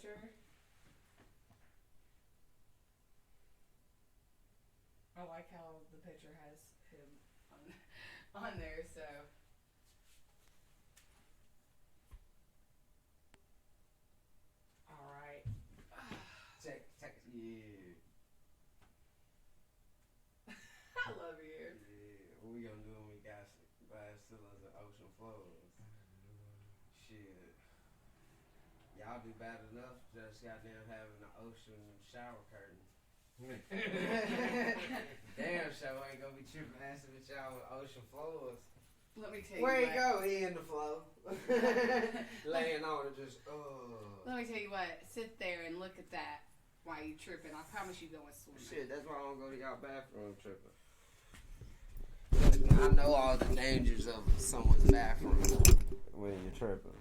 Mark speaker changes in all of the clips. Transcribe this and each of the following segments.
Speaker 1: picture. I like how the picture has him on there, so. All right.
Speaker 2: Check, yeah.
Speaker 1: I love you.
Speaker 2: Yeah, what we gonna do when we got bacillus and ocean floors? Shit. Y'all do bad enough just goddamn having the ocean shower curtain. Damn show ain't gonna be tripping acid with y'all with ocean floors.
Speaker 1: Let me tell you
Speaker 2: Where
Speaker 1: what.
Speaker 2: you go? He in the flow. Laying on it just,
Speaker 1: Let me tell you what. Sit there and look at that while you tripping. I promise you going swimming.
Speaker 2: Shit, that's why I don't go to y'all bathroom tripping. I know all the dangers of someone's bathroom when you're tripping.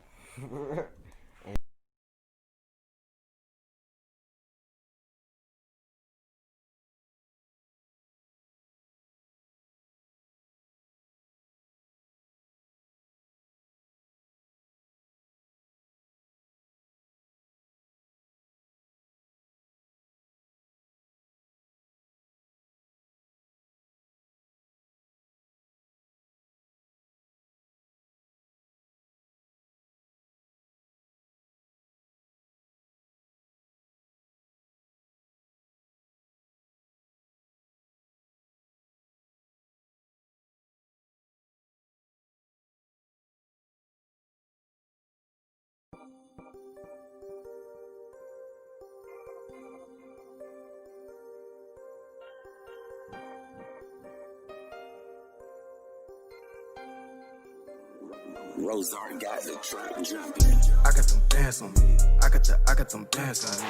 Speaker 3: Rosart got the track jumping. I got them bands on me. I got them bands on me.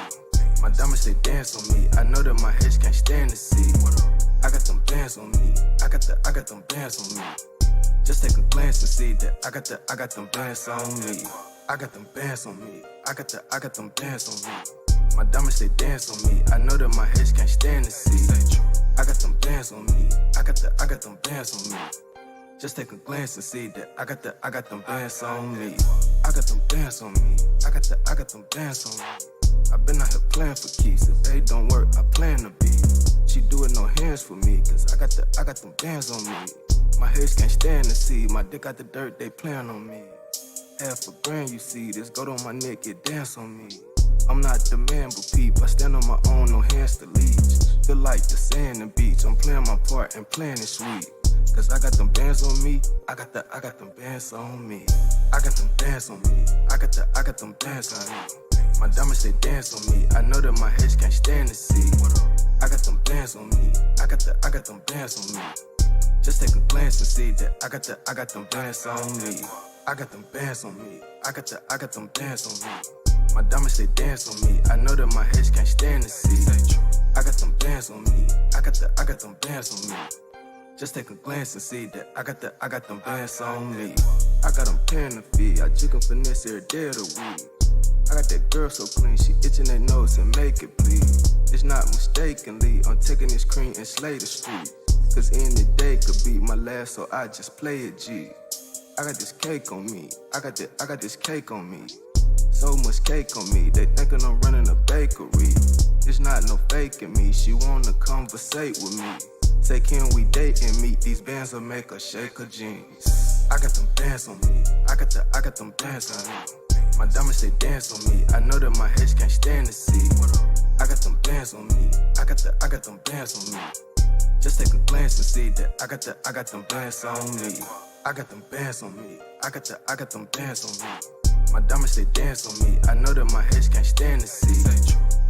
Speaker 3: My diamonds they dance on me. I know that my head can't stand to see. I got them bands on me. I got them bands on me. Just take a glance and see that I got them bands on me. I got them bands on me. I got them bands on me. My diamonds they dance on me. I know that my head can't stand to see. I got them bands on me. I got them bands on me. Just take a glance and see that I got them bands on me. I got them bands on me. I got them bands on me. I've been out here playing for keys. If they don't work, I plan to be. She do it no hands for me, cause I got them bands on me. My haters can't stand to see. My dick out the dirt, they playing on me. Half a grand, you see. This goat on my neck, it dance on me. I'm not the man, but peep. I stand on my own, no hands to leech. Feel like the sand and beach. I'm playing my part and playing it sweet. Cause I got them bands on me. I got them bands on me. I got them bands on me. I got them bands on me. My diamonds they dance on me. I know that my head can't stand to see. I got them bands on me. I got them bands on me. Just take a glance and see that I got them bands on me. I got them bands on me. I got them bands on me. My diamonds they dance on me. I know that my head can't stand to see. I got them bands on me. I got them bands on me. Just take a glance and see that I got them bands on me. I got them paying the fee. I chicken finesse every day of the week. I got that girl so clean, she itching that nose and make it bleed. It's not mistakenly, I'm taking this cream and slay the street. Cause any day could be my last, so I just play it G. I got this cake on me. I got this cake on me. So much cake on me, they thinking I'm running a bakery. It's not no faking me, she wanna conversate with me. Say, can we date and meet? These bands will make her shake her jeans. I got them bands on me. I got them bands on me. My diamonds they dance on me. I know that my head can't stand to see. I got them bands on me. I got them bands on me. Just take a glance and see that I got them bands on me. I got them bands on me. I got them bands on me. My diamonds they dance on me. I know that my head can't stand to see.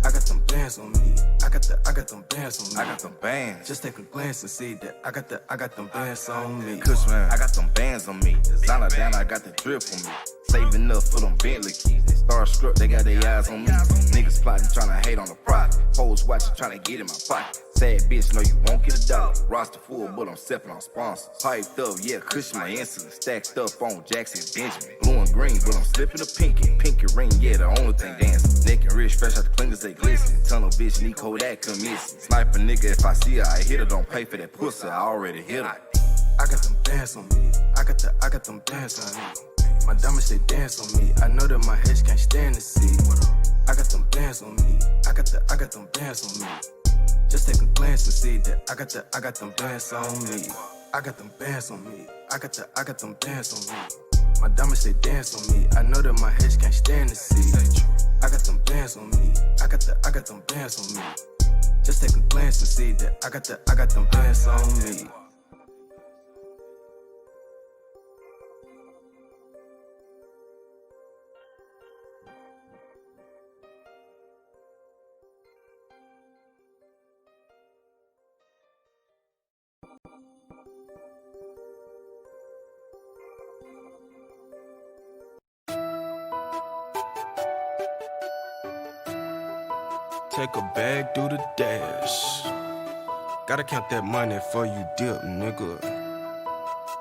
Speaker 3: I got them bands on me. I got them bands on me.
Speaker 4: I got them bands.
Speaker 3: Just take a glance and see that I got them bands on me.
Speaker 4: Kush man, I got them bands on me. Designer down, I got the drip on me. Saving up for them Bentley keys. They starstruck, they got their eyes on me. Niggas plotting, trying to hate on the profit. Hoes watching, trying to get in my pocket. Sad bitch, know you won't get a dollar. Roster full, but I'm stepping on sponsors. Piped up, yeah, cushion my insulin. Stacked up on Jackson Benjamin. Blue and green, but I'm slipping a pinky. Pinky ring, yeah, the only thing dancing. Neck and wrist fresh out the clingers, they glisten. Tunnel vision, need Kodak, come missing. Sniper nigga, if I see her, I hit her. Don't pay for that pussy, I already hit her.
Speaker 3: I got them bands on me. I got them bands on me. My diamonds, they dance on me. I know that my head can't stand to see. I got them bands on me. I got them bands on me. Just take a glance and see that I got them bands on me. I got them bands on me. I got them bands on me. My diamonds, they dance on me. I know that my head can't stand to see. I got them bands on me. I got them bands on me. Just take a glance and see that I got them bands on me. Take a bag, do the dash. Gotta count that money before you dip, nigga.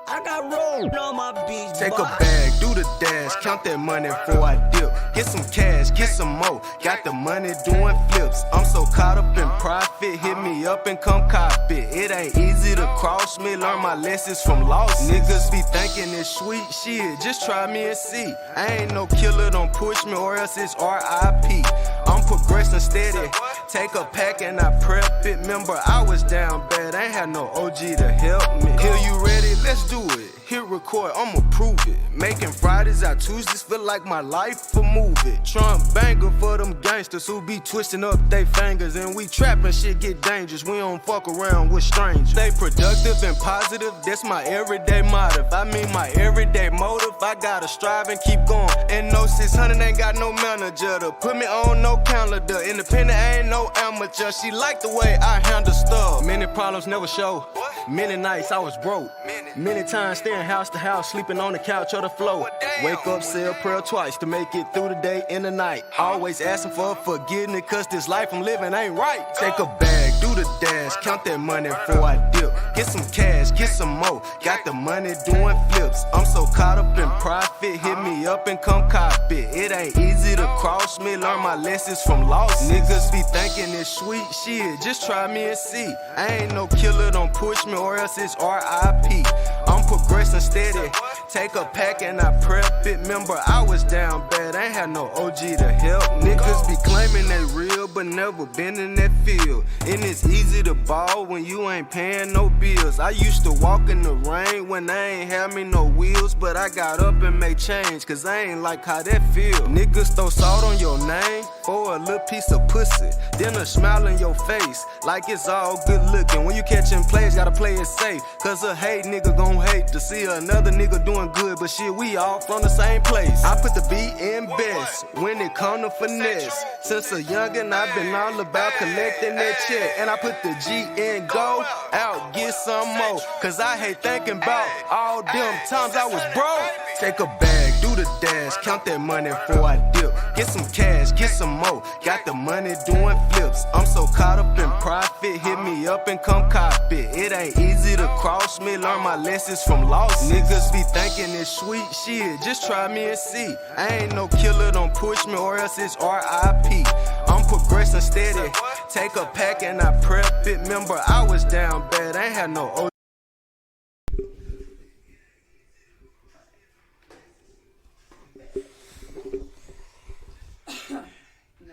Speaker 5: I got rolled on my beach.
Speaker 3: Take a bag, do the dash, count that money before I dip. Get some cash, get some more. Got the money doing flips. I'm so caught up in profit. Hit me up and come cop it. It ain't easy to cross me. Learn my lessons from losses. Niggas be thinking it's sweet shit. Just try me and see. I ain't no killer, don't push me or else it's R.I.P. I'm progressing steady. Take a pack and I prep it. Remember, I was down bad. I ain't had no OG to help me. Here, you ready? Let's do it. Hit record, I'ma prove it. Making Fridays out Tuesdays feel like my life for move it. Trump banger for them gangsters who be twisting up they fingers. And we trapping shit get dangerous. We don't fuck around with strangers. Stay productive and positive, that's my everyday motive. I mean my everyday motive. I gotta strive and keep going. And no 600 ain't got no manager to put me on no calendar. Independent ain't no amateur. She like the way I handle stuff. Many problems never show. Many nights I was broke. Many times staying house to house, sleeping on the couch or the floor. Wake up, say a prayer twice to make it through the day and the night. Always asking for forgiveness, cause this life I'm living ain't right. Take a bag, do the dash, count that money before I dip. Get some cash, get some more. Got the money doing flips. I'm so caught up in profit. Hit me up and come cop it. It ain't easy to cross me. Learn my lessons from losses. Niggas be thinking it's sweet shit. Just try me and see. I ain't no killer, don't push me or else it's R.I.P. I'm progressing steady. Take a pack and I prep it. Remember, I was down bad. I ain't had no OG to help. Niggas be claiming they real, but never been in that field. And it's easy to ball when you ain't paying no bills. I used to walk in the rain when I ain't had me no wheels. But I got up and made change, cause I ain't like how that feel. Niggas throw salt on your name for a little piece of pussy. Then a smile in your face, like it's all good looking. When you catching plays, gotta play it safe. Cause a hate nigga gon' hate to see another nigga doing good. But shit, we all from the same place. I put the B in best when it come to finesse. Since a youngin', I've been all about collecting that check. And I put the G in go out, get some more. Cause I hate thinking about all them times I was broke. Take a bag, do the dash, count that money before I dip. Get some cash, get some more. Got the money doing flips. I'm so caught up in profit. Hit me up and come cop it. It ain't easy to cross me. Learn my lessons from losses. Niggas be thinking it's sweet shit. Just try me and see. I ain't no killer, don't push me or else it's R.I.P. I'm progressing steady. Take a pack and I prep it. Remember, I was down bad. I ain't had no OG.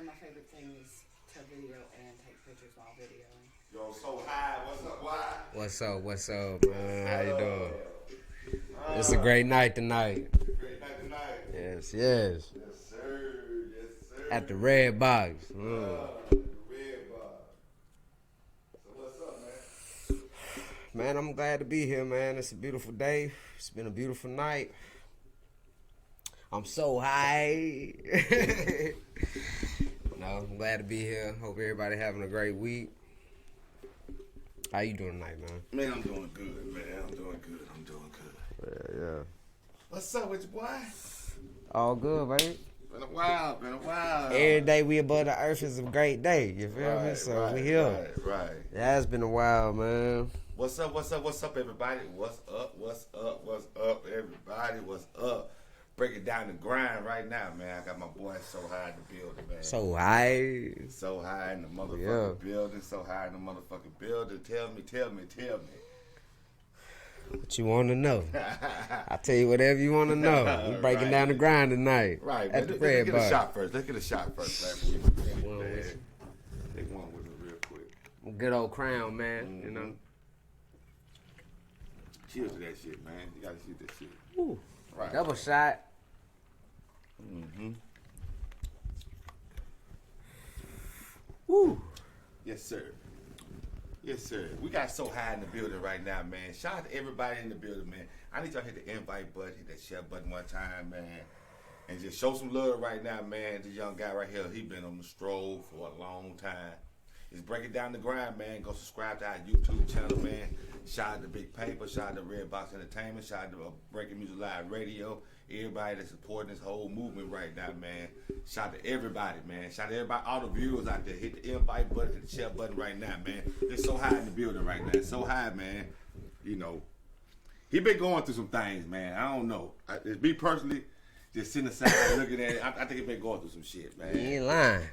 Speaker 1: My favorite thing is to video and take pictures while videoing.
Speaker 6: Yo, so high. What's up, why?
Speaker 2: What's up, man? How you doing? It's a great night tonight.
Speaker 6: Great night tonight.
Speaker 2: Yes.
Speaker 6: Yes, sir. Yes, sir.
Speaker 2: At the Red Box.
Speaker 6: The red bar. So what's up, man?
Speaker 2: Man, I'm glad to be here, man. It's a beautiful day. It's been a beautiful night. I'm so high. No, I'm glad to be here. Hope everybody having a great week. How you doing tonight, man?
Speaker 6: Man, I'm doing good, man. I'm doing good.
Speaker 2: Yeah.
Speaker 6: What's up with you, boy?
Speaker 2: All good, baby.
Speaker 6: Been a while.
Speaker 2: Every day we above the earth is a great day. You feel me? So we here.
Speaker 6: Right.
Speaker 2: Yeah, it's been a while, man.
Speaker 6: What's up, everybody? What's up, everybody? What's up? Breaking down the grind right now, man. I got my boy so high in the building, man.
Speaker 2: So high.
Speaker 6: So high in the motherfucking building. So high in the motherfucking building. Tell me.
Speaker 2: What you want to know? I'll tell you whatever you want to know. We're breaking down the grind tonight.
Speaker 6: Right,
Speaker 2: at
Speaker 6: man.
Speaker 2: the
Speaker 6: Let's get
Speaker 2: bar.
Speaker 6: a shot first. Let's get a shot first.
Speaker 2: Take one
Speaker 6: with it real quick.
Speaker 2: Good old crown, man. You know.
Speaker 6: Cheers to that shit, man. You gotta see that shit.
Speaker 2: Ooh.
Speaker 6: Right.
Speaker 2: Double shot. Woo.
Speaker 6: Yes, sir. Yes, sir. We got so high in the building right now, man. Shout out to everybody in the building, man. I need y'all to hit the invite button, hit that share button one time, man. And just show some love right now, man. This young guy right here, he been on the stroll for a long time. He's breaking down the grind, man. Go subscribe to our YouTube channel, man. Shout out to Big Paper. Shout out to Red Box Entertainment. Shout out to Breaking Music Live Radio. Everybody that's supporting this whole movement right now, man. Shout out to everybody, man. Shout out to everybody, all the viewers out there. Hit the invite button, hit the share button right now, man. It's so high in the building right now. It's so high, man. You know, he been going through some things, man. I don't know. Me personally, just sitting aside looking at it, I think he been going through some shit, man.
Speaker 2: You ain't lying.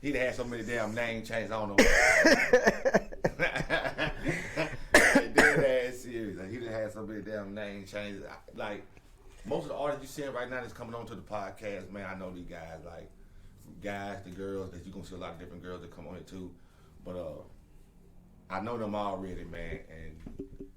Speaker 6: He'd have had so many damn name changes, I don't know. Dead ass serious. Like, he done had so many damn name changes. Like, most of the artists you seeing right now that's coming on to the podcast, man, I know these guys. Like, from guys to girls, that you're going to see a lot of different girls that come on here too. But I know them already, man. And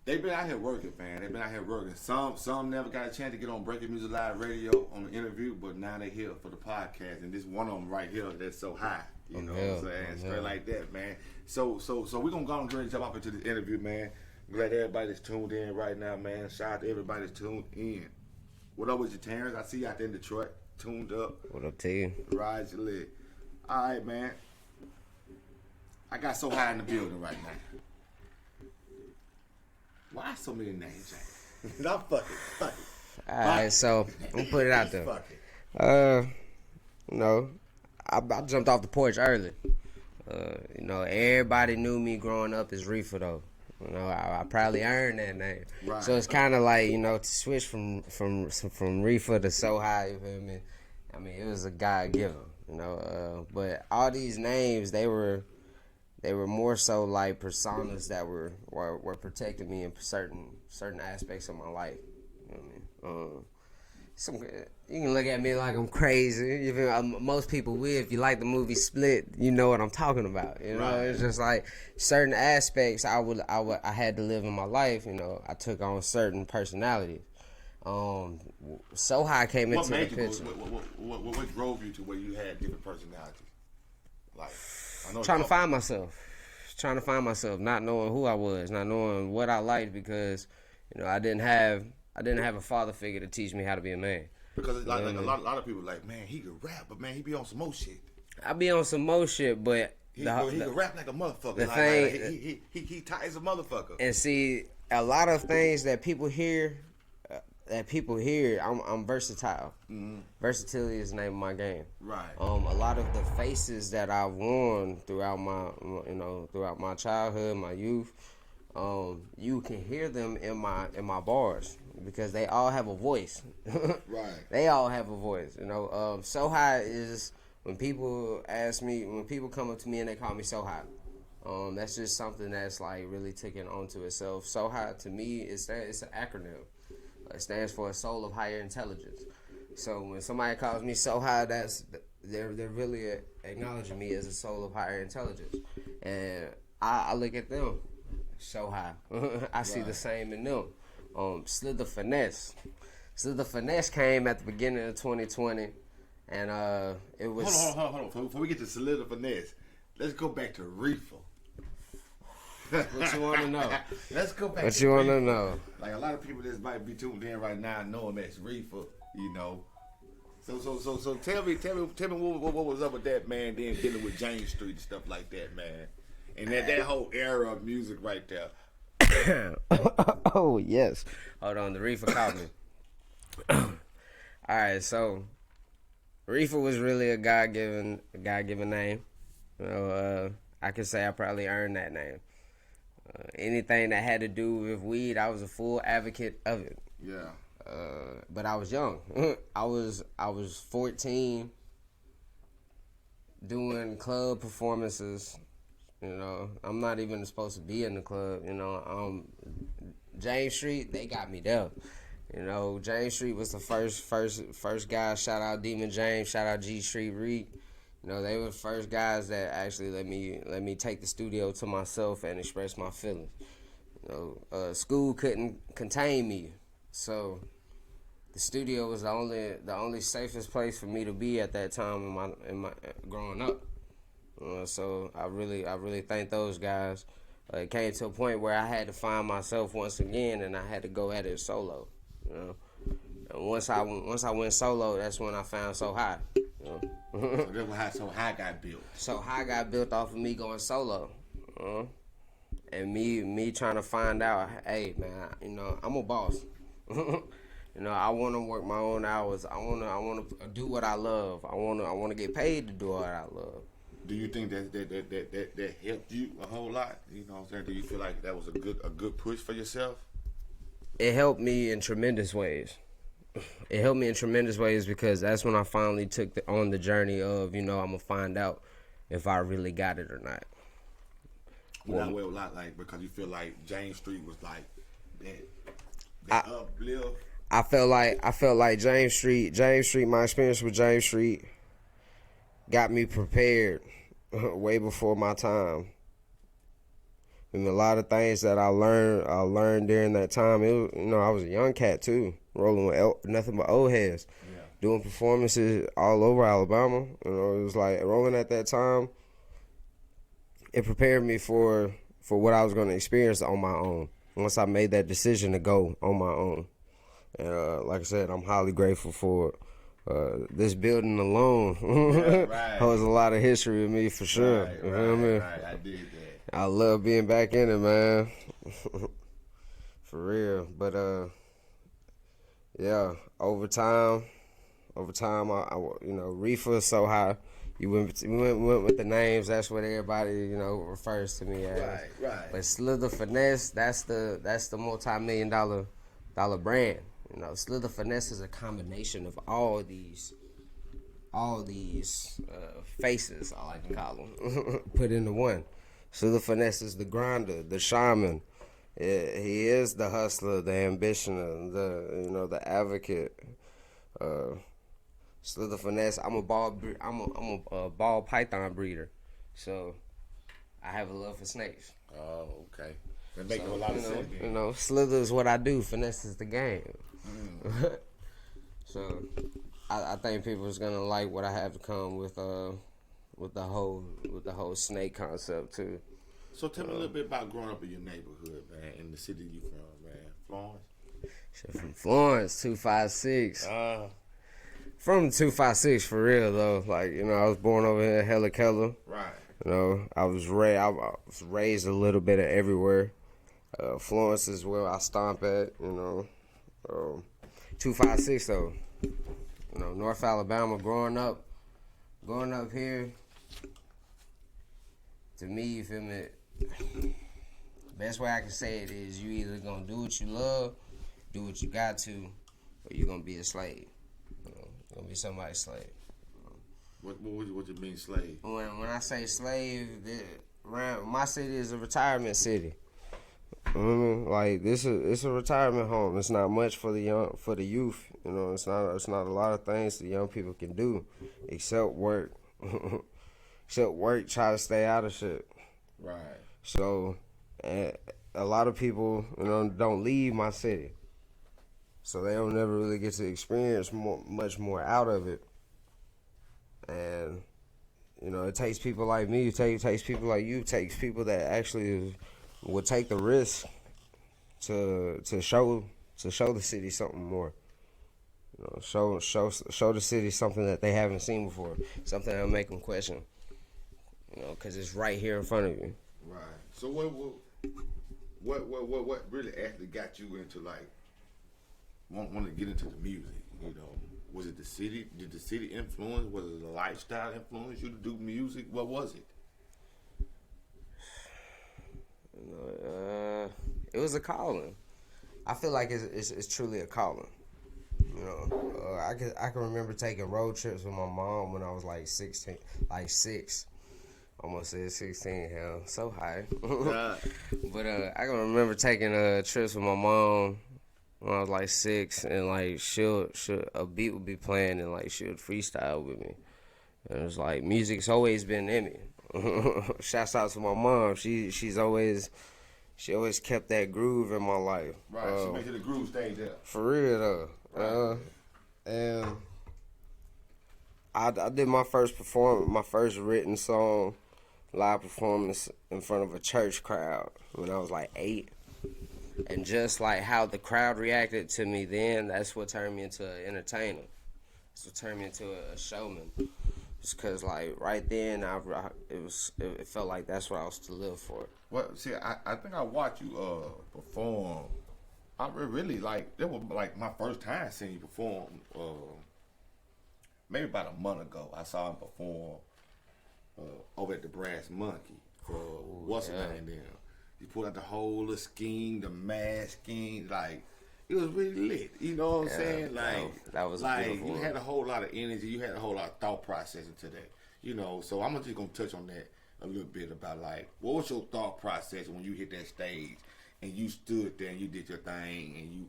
Speaker 6: they've been out here working, man. They've been out here working. Some never got a chance to get on Breaking Music Live Radio on the interview, but now they here for the podcast. And this one of them right here that's so high. You know what I'm saying? Straight like that, man. So we're going to go and jump up into this interview, man. I'm glad everybody that's tuned in right now, man. Shout out to everybody that's tuned in. What up with you, Terrence? I see you out there in Detroit, tuned up.
Speaker 2: What up to you?
Speaker 6: Ride your leg. All right, man. I got so high in the building right now. Why so many names? I'm fucking.
Speaker 2: All right, so I'm gonna put it out there. You know, I jumped off the porch early. You know, everybody knew me growing up as Reefer though. You know, I probably earned that name.
Speaker 6: Right.
Speaker 2: So it's kind of like, you know, to switch from Reefer to Sohi, you feel me? I mean, it was a God given, you know. But all these names, they were more so like personas that were protecting me in certain aspects of my life. You know what I mean? You can look at me like I'm crazy. You feel, most people will. If you like the movie Split, you know what I'm talking about. You know,
Speaker 6: Right.
Speaker 2: It's just like certain aspects I had to live in my life. You know, I took on certain personalities. Sohi came into the picture.
Speaker 6: What drove you to where you had different personalities? Like, I know
Speaker 2: Trying to find myself, not knowing who I was, not knowing what I liked, because you know I didn't have a father figure to teach me how to be a man.
Speaker 6: Because it's like a lot of people like, man, he could rap, but man, he be on some more shit.
Speaker 2: I be on some more shit, but
Speaker 6: He could rap like a motherfucker.
Speaker 2: the
Speaker 6: Like,
Speaker 2: thing-
Speaker 6: he tight as a motherfucker.
Speaker 2: and see a lot of things that people hear. I'm versatile.
Speaker 6: Mm-hmm.
Speaker 2: Versatility is the name of my game.
Speaker 6: Right.
Speaker 2: A lot of the faces that I've worn throughout my childhood, my youth, you can hear them in my bars because they all have a voice.
Speaker 6: Right.
Speaker 2: They all have a voice. You know, Sohi is when people come up to me and they call me Sohi. That's just something that's like really taken onto itself. Sohi to me it's an acronym. It stands for a soul of higher intelligence. So when somebody calls me Sohi, they're really acknowledging me as a soul of higher intelligence, and I look at them Sohi. I see the same in them. Slither Finesse came at the beginning of 2020, and it was.
Speaker 6: Hold on. Before we get to Slither Finesse, let's go back to Reefer.
Speaker 2: What you want to know?
Speaker 6: Let's go back.
Speaker 2: What you want to know?
Speaker 6: Like a lot of people that might be tuned in right now know him as Reefer, you know. So tell me what was up with that, man? Then dealing with James Street and stuff like that, man. And that whole era of music right there.
Speaker 2: Oh yes. Hold on, the Reefer called me. All right, so Reefer was really a God-given name. You know, I could say I probably earned that name. Anything that had to do with weed, I was a full advocate of it.
Speaker 6: Yeah.
Speaker 2: But I was young. I was 14, doing club performances. You know, I'm not even supposed to be in the club. You know, James Street, they got me there. You know, James Street was the first guy. Shout out Demon James. Shout out G Street Reek. You know, they were the first guys that actually let me take the studio to myself and express my feelings. You know, school couldn't contain me, so the studio was the only safest place for me to be at that time in my growing up. So I really thank those guys. It came to a point where I had to find myself once again, and I had to go at it solo. You know, and once I went solo, that's when I found Sohi. You know?
Speaker 6: So that's how Sohi got built.
Speaker 2: Sohi got built off of me going solo, and me trying to find out, hey man, you know, I'm a boss. You know, I want to work my own hours. I want to do what I love. I want to get paid to do what I love.
Speaker 6: Do you think that helped you a whole lot? You know what I'm saying? Do you feel like that was a good push for yourself?
Speaker 2: It helped me in tremendous ways. It helped me in tremendous ways because that's when I finally took on the journey of, you know, I'm going to find out if I really got it or not.
Speaker 6: Well, a lot, like, because you feel like James Street was like that uplift.
Speaker 2: I felt like James Street, my experience with James Street got me prepared way before my time. And a lot of things that I learned during that time. It was, you know, I was a young cat too, rolling with nothing but old heads, doing performances all over Alabama. You know, it was like rolling at that time. It prepared me for what I was going to experience on my own once I made that decision to go on my own. And like I said, I'm highly grateful for it. This building alone holds a lot of history with me for sure. You feel me?
Speaker 6: Right, I did that.
Speaker 2: I love being back in it, man. For real. But yeah, over time, I you know, Reefer is so high. You went with the names. That's what everybody, you know, refers to me as.
Speaker 6: Right.
Speaker 2: But Slither Finesse, that's the multi-million-dollar brand. You know, Slither Finesse is a combination of all these faces, I like to call them, put into one. Slither Finesse is the grinder, the shaman. He is the hustler, the ambitioner, the advocate. Slither Finesse. I'm a ball python breeder, so I have a love for snakes.
Speaker 6: Oh, okay. That makes a lot of sense.
Speaker 2: You know, Slither is what I do. Finesse is the game. So I think people is gonna like what I have to come with the whole snake concept too.
Speaker 6: So tell me a little bit about growing up in your neighborhood, man, in the city you from, man. Florence?
Speaker 2: Shit, from Florence, 256. From 256 for real though. Like, you know, I was born over here in Hella Keller.
Speaker 6: Right.
Speaker 2: You know, I was raised a little bit of everywhere. Florence is where I stomp at, you know. 256 though. You know, North Alabama, growing up here, to me, you feel me, best way I can say it is you either gonna do what you love, do what you got to, or you're gonna be a slave. You know, you're gonna be somebody's slave.
Speaker 6: What you mean slave?
Speaker 2: When I say slave, my city is a retirement city. You know what I mean? Like, it's a retirement home. It's not much for the youth. You know, it's not a lot of things the young people can do except work. Try to stay out of shit.
Speaker 6: Right.
Speaker 2: So, a lot of people, you know, don't leave my city. So they don't never really get to experience much more out of it. And, you know, it takes people like me, it takes people like you, it takes people that actually will take the risk to show the city something more. You know, show the city something that they haven't seen before, something that'll make them question. You know, because it's right here in front of you.
Speaker 6: Right. So what really actually got you into, like, want to get into the music? You know, was it the city? Did the city influence? Was it the lifestyle influence you to do music? What was it?
Speaker 2: You know, it was a calling. I feel like it's truly a calling. You know, I can remember taking road trips with my mom when I was like 6. Almost said 16. Hell, so high.
Speaker 6: Yeah.
Speaker 2: But I can remember taking trips with my mom when I was like 6, and like a beat would be playing, and like she would freestyle with me. And it was like music's always been in me. Shouts out to my mom. She always kept that groove in my life.
Speaker 6: Right. She made sure the groove stayed there.
Speaker 2: For real though. And I did my first written song, live performance in front of a church crowd when I was like 8. And just like how the crowd reacted to me then, that's what turned me into an entertainer. That's what turned me into a showman. Just cause like right then, it felt like that's what I was to live for.
Speaker 6: Well, see, I think I watched you perform. I really like, it was like my first time seeing you perform. Maybe about a month ago, I saw him perform over at the Brass Monkey for what's the name there. He pulled out the whole little scheme, the mask scheme, like it was really lit. You know what I'm saying? Like
Speaker 2: that was
Speaker 6: like
Speaker 2: beautiful.
Speaker 6: you had a whole lot of energy. You had a whole lot of thought processing to that. You know, so I'm just gonna touch on that a little bit about like what was your thought process when you hit that stage and you stood there and you did your thing and you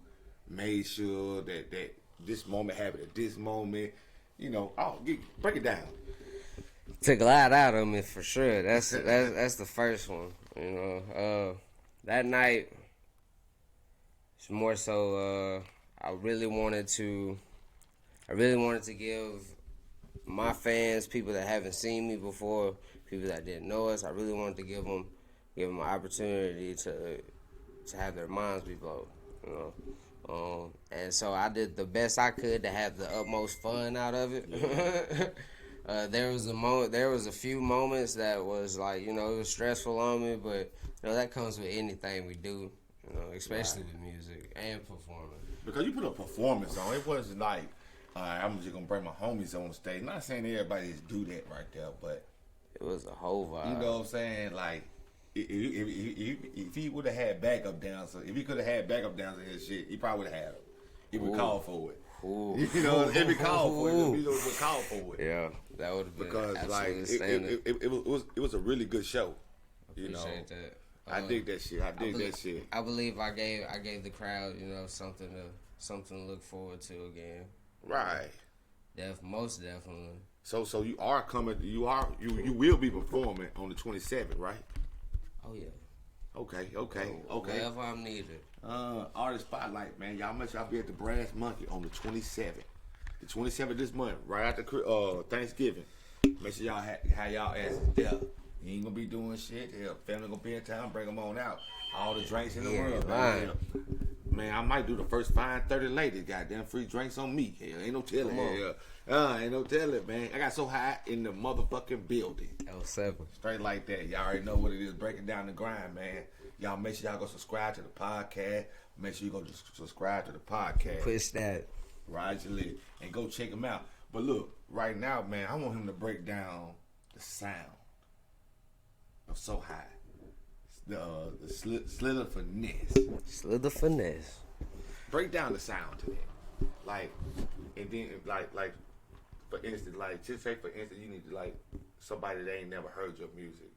Speaker 6: made sure that this moment happened at this moment. You know, break it down.
Speaker 2: Took a lot out of me for sure. That's the first one. You know, that night it's more so. I really wanted to give my fans, people that haven't seen me before, people that didn't know us. I really wanted to give them an opportunity to have their minds be blown. You know. And so I did the best I could to have the utmost fun out of it. Yeah. There was a few moments that was like, you know, it was stressful on me, but you know that comes with anything we do, you know, especially with music and performing.
Speaker 6: Because you put a performance on, it wasn't like, I'm just gonna bring my homies on stage. Not saying everybody just do that right there, but
Speaker 2: it was a whole vibe.
Speaker 6: You know what I'm saying? Like, if he would have had backup dancers, if he could have had backup dancers and shit, he probably would have had them. He would call for it. Ooh. You know, if he called for it, he would call for it.
Speaker 2: Yeah, that would have been
Speaker 6: because like it was a really good show. You
Speaker 2: Appreciate that.
Speaker 6: I dig that shit. I dig
Speaker 2: I believe I gave the crowd, you know, something to look forward to again.
Speaker 6: Right.
Speaker 2: Most definitely.
Speaker 6: So you are coming. You will be performing on the 27th, right?
Speaker 2: Oh yeah.
Speaker 6: Okay.
Speaker 2: Wherever I'm needed.
Speaker 6: Artist Spotlight, man. Y'all make sure y'all be at the Brass Monkey on the 27th. The 27th this month, right after Thanksgiving. Make sure y'all have y'all asses there. You ain't gonna be doing shit. Hell, family gonna be in town. Bring them on out. All the drinks in the world, man. Man, I might do the first fine 30 ladies. Goddamn free drinks on me. Hell, ain't no telling. Ain't no telling, man. I got so high in the motherfucking building.
Speaker 2: L7.
Speaker 6: Straight like that. Y'all already know what it is. Breaking down the grind, man. Y'all make sure y'all go subscribe to the podcast. Make sure you go subscribe to the podcast.
Speaker 2: Push that.
Speaker 6: Ride your lid. And go check him out. But look, right now, man, I want him to break down the sound of So High. The slither finesse.
Speaker 2: Slither finesse.
Speaker 6: Break down the sound to that. Like, and then, like, for instance, like, just say, for instance, you need to, like, somebody that ain't never heard your music.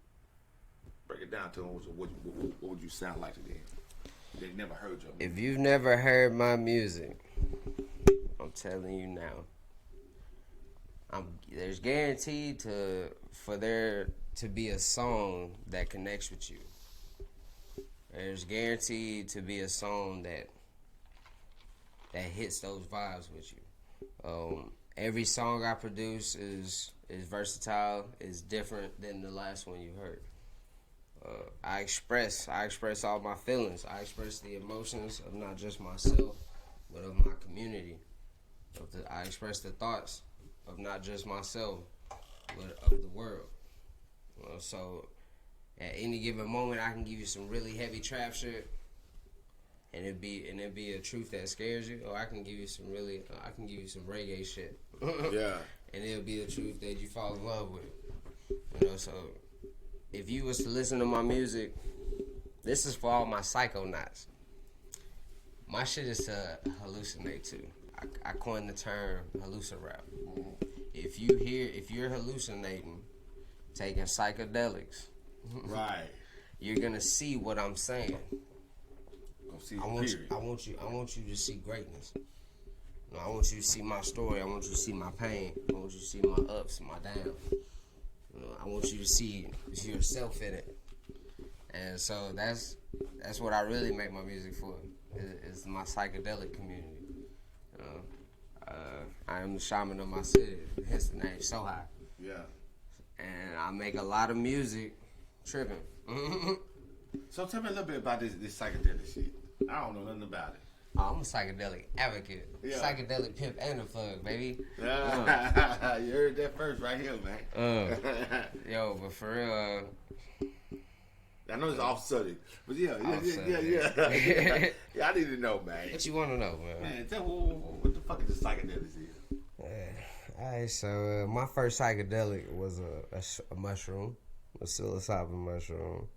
Speaker 6: Break it down to them. What would you sound like to them? They never heard your music.
Speaker 2: If you've never heard my music, I'm telling you now. There's guaranteed for there to be a song that connects with you. There's guaranteed to be a song that hits those vibes with you. Every song I produce is versatile, is different than the last one you heard. I express all my feelings. I express the emotions of not just myself, but of my community. I express the thoughts of not just myself, but of the world. So at any given moment, I can give you some really heavy trap shit, and it'd be a truth that scares you, or I can give you some reggae shit.
Speaker 6: Yeah.
Speaker 2: And it'll be the truth that you fall in love with. You know, so if you was to listen to my music, this is for all my psychonauts. My shit is to hallucinate to. I coined the term hallucinate rap. If you're hallucinating,
Speaker 7: taking psychedelics,
Speaker 6: Right.
Speaker 7: you're gonna see what I'm saying.
Speaker 6: See
Speaker 7: I want you to see greatness. You know, I want you to see my story. I want you to see my pain. I want you to see my ups, my downs. You know, I want you to see yourself in it. And so that's what I really make my music for. Is my psychedelic community. You know, I am the shaman of my city. Hence the name Sohi.
Speaker 6: Yeah.
Speaker 7: And I make a lot of music tripping.
Speaker 6: So tell me a little bit about this psychedelic shit. I don't know nothing about it.
Speaker 7: I'm a psychedelic advocate.
Speaker 6: Yeah.
Speaker 7: Psychedelic pimp and a thug, baby.
Speaker 6: Yeah. You heard that first right here, man.
Speaker 7: Yo, but for real,
Speaker 6: I know it's off subject, but yeah. Yeah, I need to know, man.
Speaker 7: what you want to know, man?
Speaker 6: Man, tell me what the fuck is the psychedelic is?
Speaker 7: Alright, so my first psychedelic was a mushroom, a psilocybin mushroom,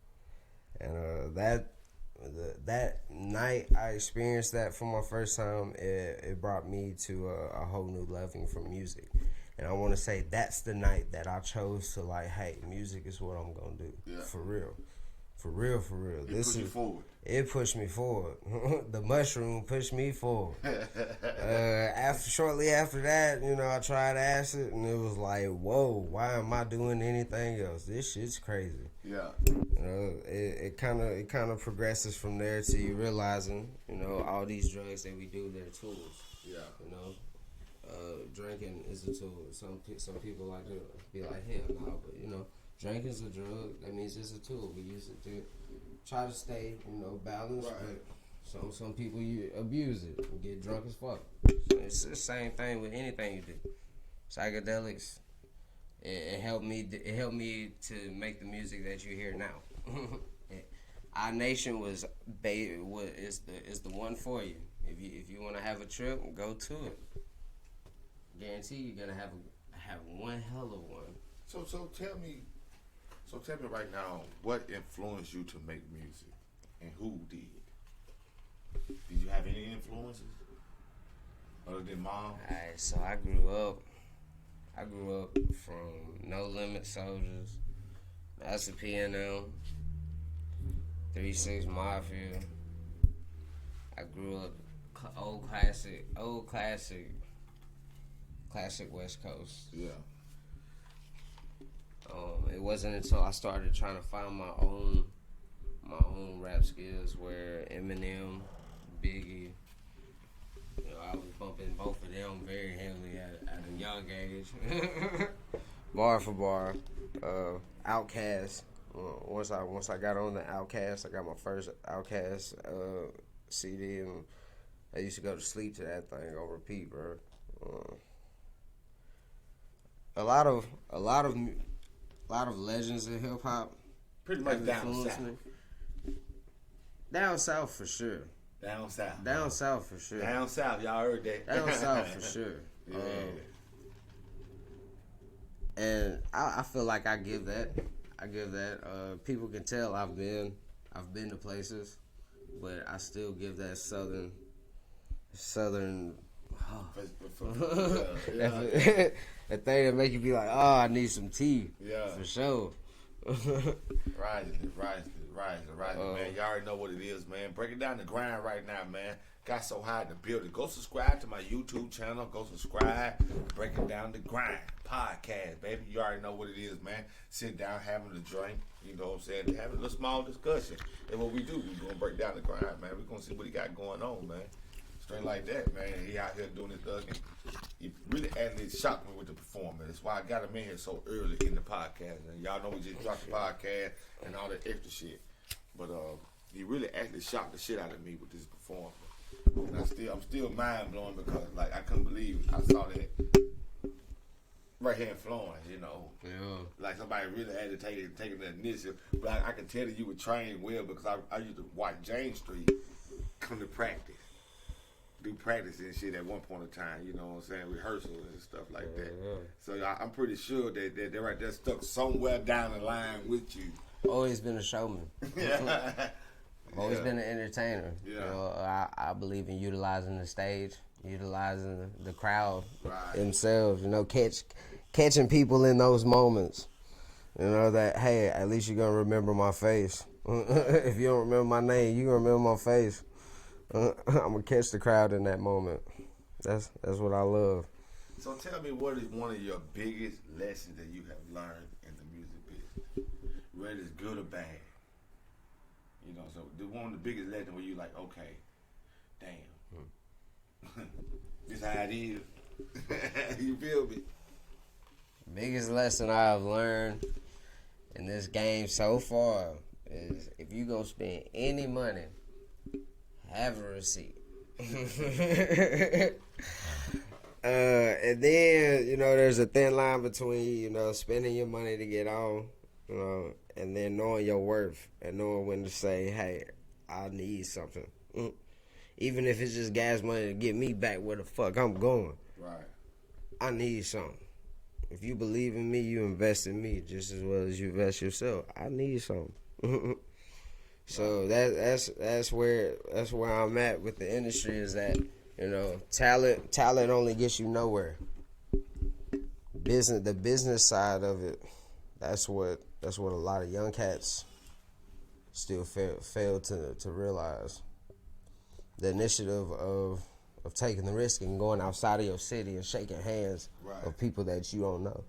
Speaker 7: and that night I experienced that for my first time. It brought me to a whole new level for music, and I want to say that's the night that I chose to like, hey, music is what I'm gonna do, for real. It pushed me forward. The mushroom pushed me forward. Shortly after that, you know, I tried acid, and it was like, whoa, why am I doing anything else? This shit's crazy.
Speaker 6: Yeah.
Speaker 7: You know, it kind of progresses from there to you realizing, you know, all these drugs that we do, they're tools.
Speaker 6: Yeah.
Speaker 7: You know, drinking is a tool. Some people like to be like, hell no, but you know, drinking's a drug. That means it's a tool. We use it to try to stay, you know, balanced.
Speaker 6: Right.
Speaker 7: But some people you abuse it and get drunk as fuck. So it's the same thing with anything you do. Psychedelics. It helped me. It helped me to make the music that you hear now. Our Nation is the one for you. If you want to have a trip, go to it. Guarantee you're gonna have one hell of one.
Speaker 6: So tell me right now, what influenced you to make music, and who did? Did you have any influences other than mom?
Speaker 7: Alright, so I grew up from No Limit Soldiers, Master P&M, 3-6 Mafia. I grew up old classic West Coast.
Speaker 6: Yeah.
Speaker 7: It wasn't until I started trying to find my own rap skills where Eminem, Biggie, you know, I was bumping both of them very heavily at a young age. Bar for bar. Outkast. Once I got on the Outkast, I got my first Outkast CD, and I used to go to sleep to that thing on repeat, bro. A lot of legends in hip hop.
Speaker 6: Pretty much down south.
Speaker 7: Me. Down south for sure.
Speaker 6: Down south.
Speaker 7: Down south for sure.
Speaker 6: Down south, y'all heard that.
Speaker 7: Down south for sure.
Speaker 6: Yeah.
Speaker 7: And I feel like I give that. People can tell I've been to places, but I still give that southern. That thing that make you be like, oh, I need some tea.
Speaker 6: Yeah.
Speaker 7: For sure.
Speaker 6: Rising, man. Y'all already know what it is, man. Breaking down the grind right now, man. Got so high in the building. Go subscribe to my YouTube channel. Go subscribe. Breaking Down the Grind Podcast, baby. You already know what it is, man. Sitting down, having a drink. You know what I'm saying? Having a little small discussion. And what we do, we gonna break down the grind, man. We gonna see what he got going on, man. Straight like that, man. He out here doing his thugging. He really actually shocked me with the performance. That's why I got him in here so early in the podcast. And y'all know we just dropped the podcast and all that extra shit. But he really actually shocked the shit out of me with this performance. And I'm still mind blown because like I couldn't believe I saw that right here in Florence, you know.
Speaker 7: Yeah.
Speaker 6: Like somebody really had to taking the initiative. But I can tell that you were trained well because I used to watch James Street come to practice. Do practice and shit at one point in time, you know what I'm saying, rehearsals and stuff like that. So I'm pretty sure that they're right there stuck somewhere down the line with you.
Speaker 7: Always been a showman. Always been an entertainer.
Speaker 6: Yeah.
Speaker 7: You know, I believe in utilizing the stage, utilizing the crowd themselves. You know, catching people in those moments. You know that, hey, at least you're gonna remember my face. If you don't remember my name, you gonna remember my face. I'm gonna catch the crowd in that moment. That's what I love.
Speaker 6: So tell me, what is one of your biggest lessons that you have learned in the music business? Whether it's good or bad. You know, so one of the biggest lessons where you like, okay, damn, this how it is. You feel me?
Speaker 7: Biggest lesson I've learned in this game so far is if you gonna spend any money, have a receipt. And then, you know, there's a thin line between, you know, spending your money to get on, you know, and then knowing your worth and knowing when to say, hey, I need something. Even if it's just gas money to get me back where the fuck I'm going.
Speaker 6: Right.
Speaker 7: I need something. If you believe in me, you invest in me just as well as you invest yourself. I need something. So that's where I'm at with the industry, is that, you know, talent only gets you nowhere. The business side of it, that's what a lot of young cats still fail to realize. The initiative of taking the risk and going outside of your city and shaking hands of people that you don't know.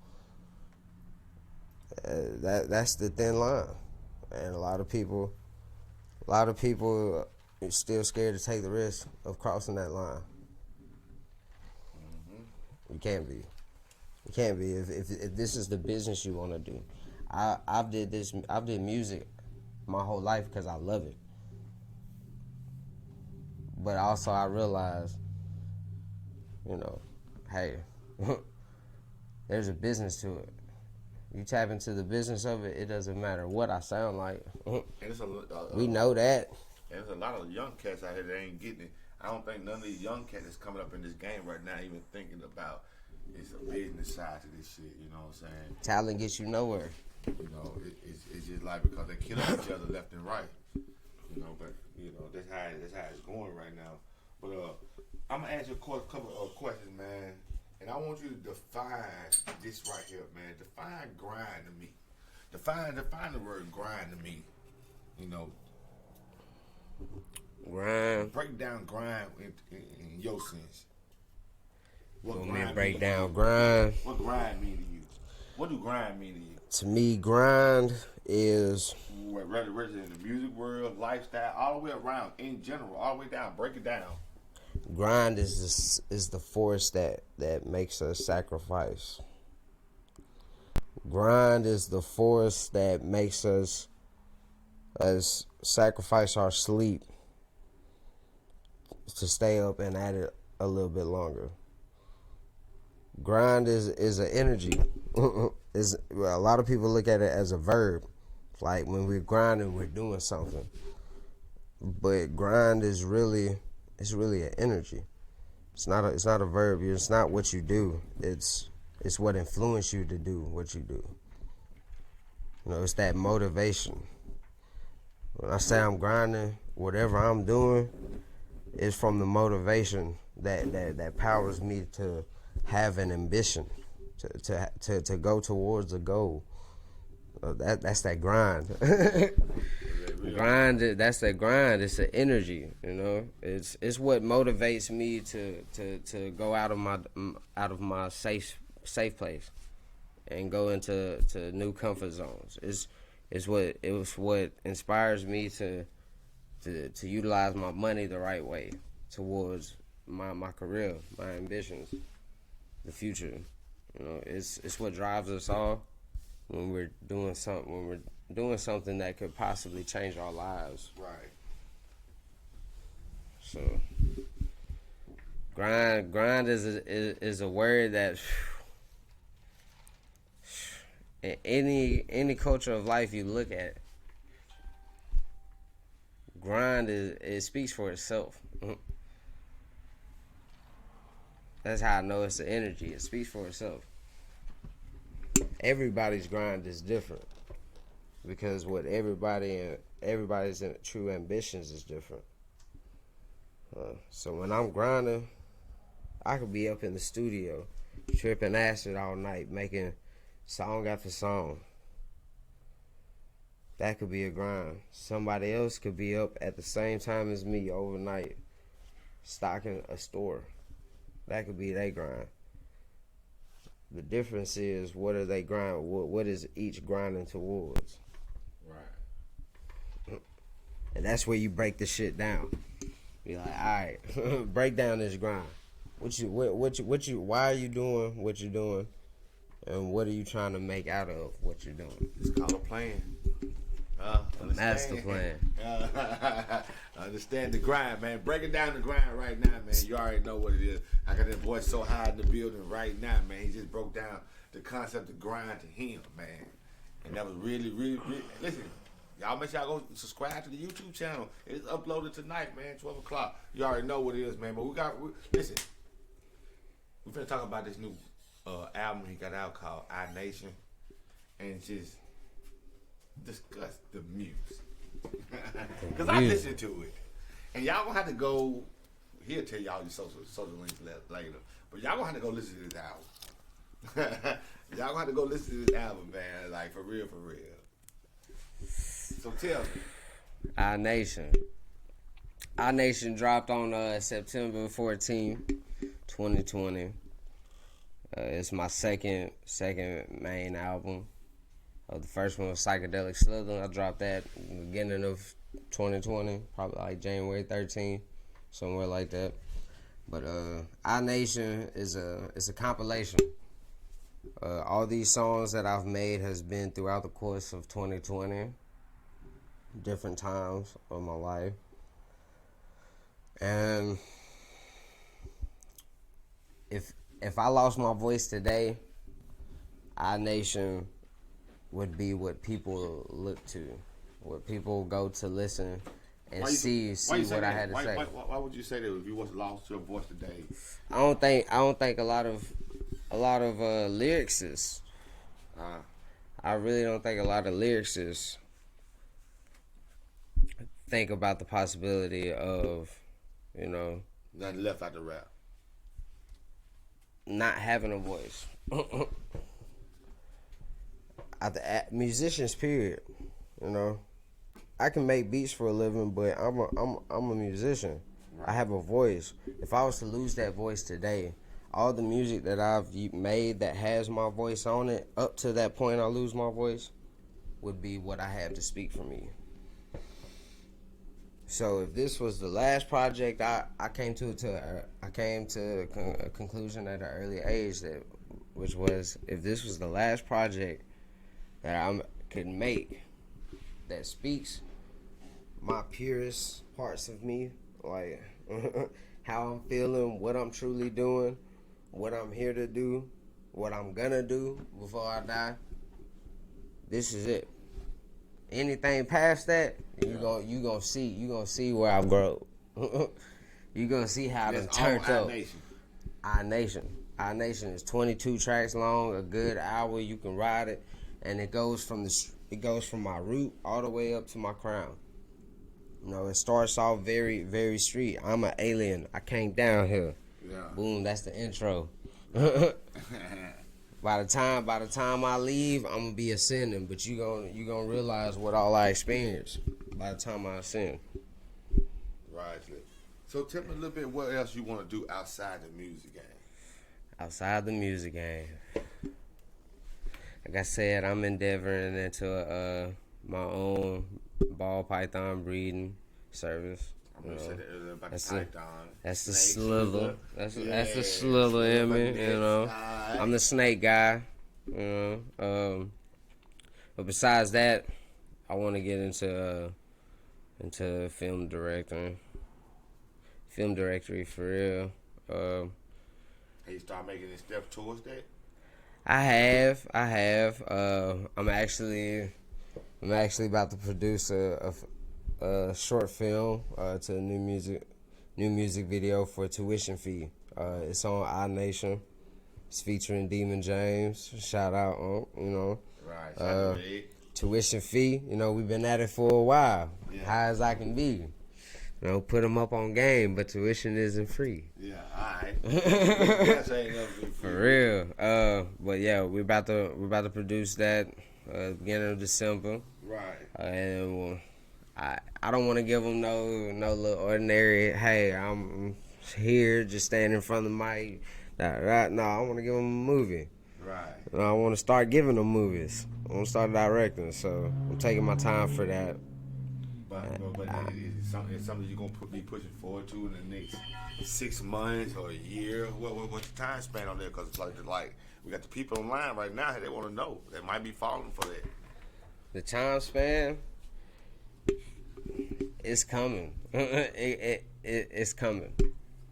Speaker 7: That's the thin line, and a lot of people are still scared to take the risk of crossing that line. You can't be. You can't be if this is the business you want to do. I did music my whole life because I love it, but also I realized, you know, hey, there's a business to it. You tap into the business of it, it doesn't matter what I sound like. We know that.
Speaker 6: And there's a lot of young cats out here that ain't getting it. I don't think none of these young cats that's coming up in this game right now even thinking about it's a business side to this shit, you know what I'm saying?
Speaker 7: Talent gets you nowhere.
Speaker 6: You know, it's just like because they're killing each other left and right. You know, but, you know, that's how it's going right now. But I'm going to ask you a couple of questions, man. And I want you to define this right here, man. Define grind to me. Define the word grind to me. You know.
Speaker 7: Grind.
Speaker 6: Break down grind in your sense.
Speaker 7: What grind break down grind?
Speaker 6: What grind mean to you? What do grind mean to you?
Speaker 7: To me, grind is
Speaker 6: whether it's in the music world, lifestyle, all the way around, in general, all the way down. Break it down.
Speaker 7: Grind is the force that makes us sacrifice. Grind is the force that makes us sacrifice our sleep to stay up and at it a little bit longer. Grind is an energy. A lot of people look at it as a verb. Like when we're grinding, we're doing something. But grind is really an energy. It's not a verb. It's not what you do. It's what influenced you to do what you do. You know, it's that motivation. When I say I'm grinding, whatever I'm doing is from the motivation that powers me to have an ambition, to go towards a goal. That's that grind. That's that grind. It's an energy, you know. It's what motivates me to go out of my safe place and go into new comfort zones. It was what inspires me to utilize my money the right way towards my career, my ambitions, the future. You know, it's what drives us all when we're doing something that could possibly change our lives.
Speaker 6: Right.
Speaker 7: So grind is a word that in any culture of life you look at, grind it speaks for itself. That's how I know it's the energy. It speaks for itself. Everybody's grind is different because what everybody's true ambitions is different. So when I'm grinding, I could be up in the studio tripping acid all night, making song after song, That could be a grind. Somebody else could be up at the same time as me overnight, stocking a store. That could be their grind. The difference is, what are they grind? What is each grinding towards?
Speaker 6: Right.
Speaker 7: And that's where you break the shit down. Be like, all right, break down this grind. Why are you doing what you're doing, and what are you trying to make out of what you're doing?
Speaker 6: It's called a plan.
Speaker 7: Master plan.
Speaker 6: Understand the grind, man. Breaking down the grind right now, man. You already know what it is. I got that boy so high in the building right now, man. He just broke down the concept of grind to him, man. And that was really, really, really. Listen, y'all make sure y'all go subscribe to the YouTube channel. It's uploaded tonight, man, 12 o'clock. You already know what it is, man. But listen, we're finna talk about this new album he got out called I Nation. And just discuss the music. Because I listened to it. And y'all gonna have to go, he'll tell y'all your social links later. But y'all gonna have to go listen to this album. Y'all gonna have to go listen to this album, man. Like, for real, for real. So tell me.
Speaker 7: Our Nation. Our Nation dropped on September 14, 2020. It's my second main album. The first one was Psychedelic Slither. I dropped that in the beginning of 2020, probably like January 13th, somewhere like that. But Our Nation is a compilation. All these songs that I've made has been throughout the course of 2020, different times of my life. And if I lost my voice today, Our Nation would be what people look to, what people go to listen and see what I had to say.
Speaker 6: Why would you say that if you was lost your voice today?
Speaker 7: I don't think a lot of lyricists. I really don't think a lot of lyricists think about the possibility of,
Speaker 6: Nothing left out the rap.
Speaker 7: Not having a voice. Musicians, period. I can make beats for a living, but I'm a musician. I have a voice. If I was to lose that voice today, all the music that I've made that has my voice on it, up to that point I lose my voice, would be what I have to speak for me. So if this was the last project, I came to a conclusion at an early age which was, if this was the last project that I could make that speaks my purest parts of me, like how I'm feeling, what I'm truly doing, what I'm here to do, what I'm gonna do before I die, this is it. Anything past that, you gonna see where I've grown. You gonna see how it turned up. Our Nation is 22 tracks long, a good hour. You can ride it, and it goes from my root all the way up to my crown. It starts off very, very street. I'm an alien. I came down here. Yeah. Boom. That's the intro. By the time I leave, I'm gonna be ascending, but you gonna realize what all I experienced by the time I ascend.
Speaker 6: Right. So tell me a little bit what else you want to do outside the music game.
Speaker 7: Outside the music game, like I said, I'm endeavoring into my own ball python breeding service. That's the slither. That's the slither in me. I'm the snake guy. But besides that, I want to get into film directing. Film directory for real.
Speaker 6: Have you start making any steps towards that?
Speaker 7: I have. I'm actually about to produce a short film to a new music video for Tuition Fee. It's on Our Nation. It's featuring Demon James. Shout out,
Speaker 6: Right.
Speaker 7: Tuition Fee. We've been at it for a while. Yeah. High as I can be. Put them up on game, but tuition isn't free.
Speaker 6: Yeah, alright.
Speaker 7: For real. But yeah, we're about to produce that beginning of December.
Speaker 6: Right.
Speaker 7: And I don't want to give them no little ordinary, hey, I'm here just standing in front of the mic. No, I want to give them a movie.
Speaker 6: Right.
Speaker 7: I want to start giving them movies. I want to start directing, so I'm taking my time for that.
Speaker 6: But it's something you're going to be pushing forward to in the next 6 months or a year? What's the time span on there? Because like we got the people online right now, they want to know. They might be falling for that.
Speaker 7: The time span, it's coming. It's coming.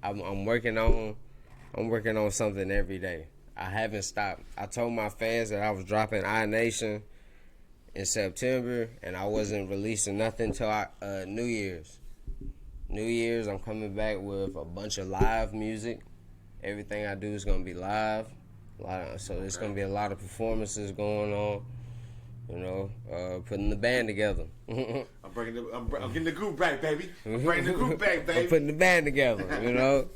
Speaker 7: I'm working on something every day. I haven't stopped. I told my fans that I was dropping iNation in September, and I wasn't releasing nothing till New Year's. New Year's, I'm coming back with a bunch of live music. Everything I do is gonna be live. So there's gonna be a lot of performances going on. You know, putting the band together.
Speaker 6: I'm getting the group back, baby. I'm bringing the group back, baby.
Speaker 7: I'm putting the band together. You know.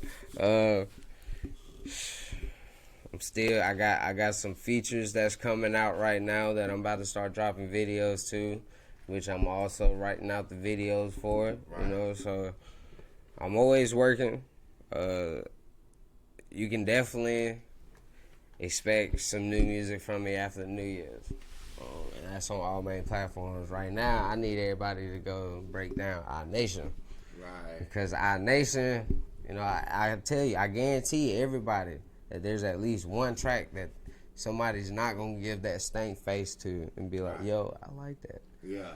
Speaker 7: I got some features that's coming out right now that I'm about to start dropping videos to, which I'm also writing out the videos for it. Right. You know, so I'm always working. You can definitely expect some new music from me after New Year's. And that's on all main platforms. Right now, I need everybody to go break down iNation.
Speaker 6: Right.
Speaker 7: Because iNation, you know, I tell you, I guarantee everybody that there's at least one track that somebody's not going to give that stank face to and be like, yo, I like that.
Speaker 6: Yeah.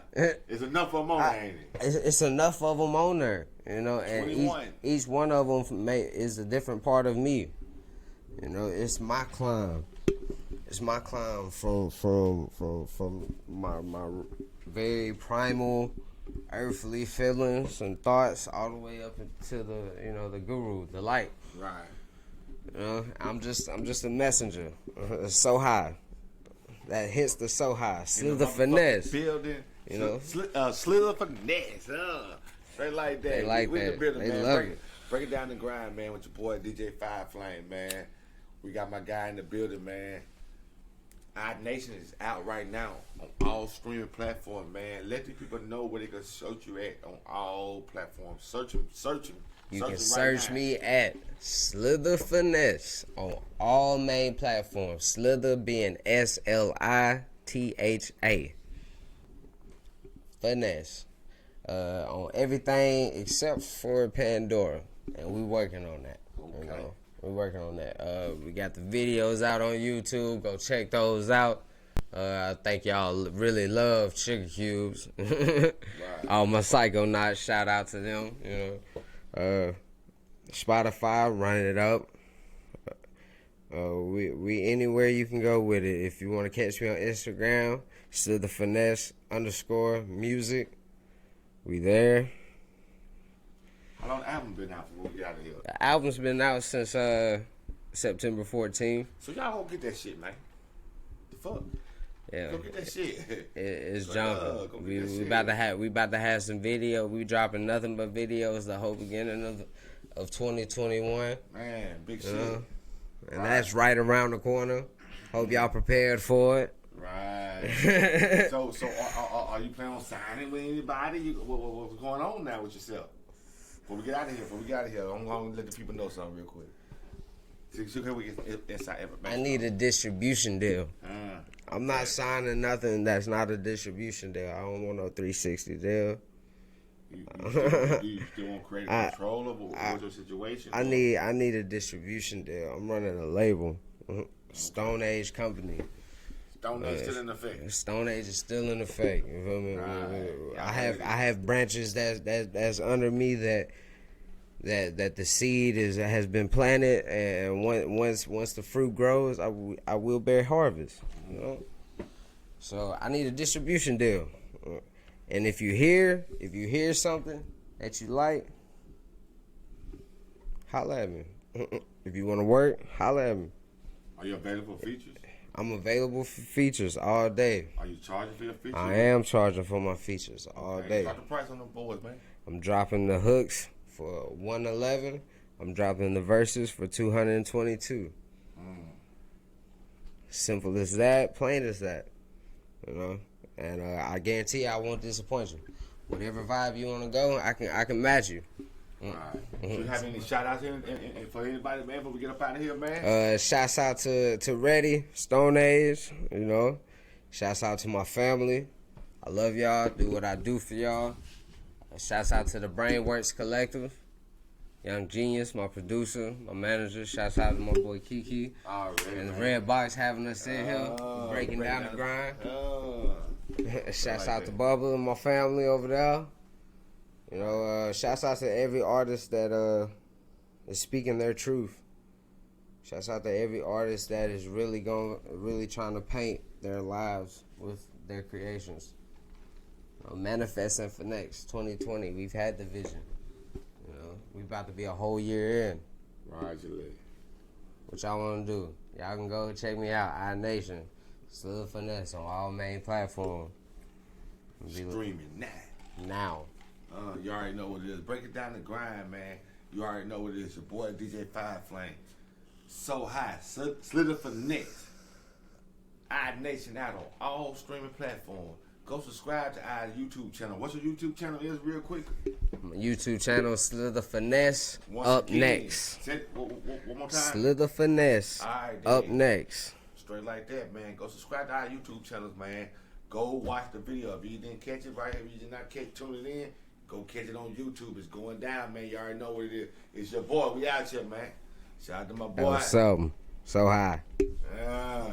Speaker 6: It's enough of them on there, ain't it?
Speaker 7: It's enough of them on there, you know, and each one of them is a different part of me. You know, it's my climb. It's my climb from my very primal earthly feelings and thoughts all the way up into the guru, the light.
Speaker 6: Right.
Speaker 7: You know, I'm just a messenger. So high. That hits the so high. Slither finesse.
Speaker 6: Building.
Speaker 7: You know.
Speaker 6: Slither finesse. They like that.
Speaker 7: They like
Speaker 6: we
Speaker 7: that.
Speaker 6: The building,
Speaker 7: they
Speaker 6: man.
Speaker 7: love it.
Speaker 6: Break it down the grind, man, with your boy Dj5flame, man. We got my guy in the building, man. iNation is out right now on all streaming platforms, man. Let the people know where they can search you at on all platforms. Search him.
Speaker 7: You can search me at Slither Finesse on all main platforms. Slither being Slitha. Finesse. On everything except for Pandora. And we working on that.
Speaker 6: Okay.
Speaker 7: You know? We're working on that. We got the videos out on YouTube. Go check those out. I think y'all really love Sugar Cubes.
Speaker 6: Right.
Speaker 7: All my Psychonauts, shout out to them. You know, Spotify, running it up. We anywhere you can go with it. If you want to catch me on Instagram, Slither Finesse _music. We there.
Speaker 6: How long the album been out before we get out of here?
Speaker 7: The album's been out since September 14th.
Speaker 6: So y'all go get that shit, man. The fuck?
Speaker 7: Yeah.
Speaker 6: Go get that shit.
Speaker 7: It's jumping. We about to have some video. We dropping nothing but videos the whole beginning of 2021.
Speaker 6: Man, big shit.
Speaker 7: And that's right around the corner. Hope y'all prepared for it.
Speaker 6: Right. so are you planning on signing with anybody? What's going on now with yourself? Before we get out of here, I'm going to let the people know something real quick. So can we get inside information?
Speaker 7: I need a distribution deal. I'm not signing nothing that's not a distribution deal. I don't want no 360 deal.
Speaker 6: You still want creative control of what's your situation?
Speaker 7: I need a distribution deal. I'm running a label. Stone Age company.
Speaker 6: Stone Age still in effect.
Speaker 7: Stone Age is still in effect. You feel me?
Speaker 6: Right.
Speaker 7: I have branches that's under me that the seed has been planted, and once the fruit grows, I will bear harvest. You know? So I need a distribution deal. And if you hear something that you like, holla at me. If you want to work, holla at me.
Speaker 6: Are you available for features?
Speaker 7: I'm available for features all day.
Speaker 6: Are you charging for your features?
Speaker 7: I am charging for my features all day.
Speaker 6: Drop the price on them boys, man.
Speaker 7: I'm dropping the hooks for $111. I'm dropping the verses for $222. Simple as that, plain as that. You know, And I guarantee you I won't disappoint you. Whatever vibe you want to go, I can match you.
Speaker 6: All right. Do you have any shout outs for anybody, man, before we get up out of here, man?
Speaker 7: Shouts out to Reddy, Stone Age, you know. Shouts out to my family. I love y'all. Do what I do for y'all. Shouts out to the Brainworks Collective. Young Genius, my producer, my manager. Shouts out to my boy Kiki.
Speaker 6: Already,
Speaker 7: And the
Speaker 6: man.
Speaker 7: Red Box having us in here. Breaking down the grind. Shouts out to Bubba and my family over there. You know, shouts out to every artist that is speaking their truth. Shouts out to every artist that is really trying to paint their lives with their creations. Manifesting for next 2020. We've had the vision. You know, we about to be a whole year in.
Speaker 6: Roger.
Speaker 7: What y'all want to do? Y'all can go check me out. iNation, Slid Finesse on all main platforms.
Speaker 6: Streaming
Speaker 7: Now.
Speaker 6: You already know what it is. Break it down the grind, man. You already know what it is. Your boy DJ5flame. So high. Slither Finesse. iNation out on all streaming platforms. Go subscribe to our YouTube channel. What's your YouTube channel is real quick?
Speaker 7: My YouTube channel, Slither Finesse,
Speaker 6: Once
Speaker 7: up
Speaker 6: again,
Speaker 7: next.
Speaker 6: Say it one more time.
Speaker 7: Slither Finesse,
Speaker 6: All right,
Speaker 7: up
Speaker 6: then.
Speaker 7: next.
Speaker 6: Straight like that, man. Go subscribe to our YouTube channels, man. Go watch the video. If you didn't catch it right here, if you did not tune it in, go catch it on YouTube. It's going down, man. You already know what it is. It's your boy. We out here, man. Shout out to my boy.
Speaker 7: That was something. So high.
Speaker 6: Yeah.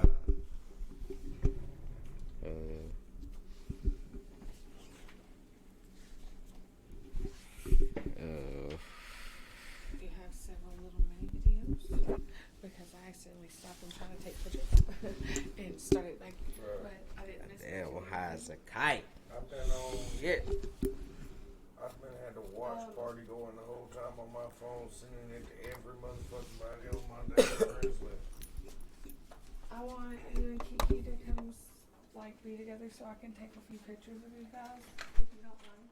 Speaker 1: You have several little mini videos because I accidentally stopped and trying to take pictures and started like, but I didn't miss
Speaker 7: Damn, I'm high as a kite.
Speaker 8: I've been on.
Speaker 7: Shit.
Speaker 8: I've been had a watch party going the whole time on my phone, sending it to every motherfucking body on my damn friends list.
Speaker 1: I want you and Kiki to come like be together so I can take a few pictures of you guys if you don't mind.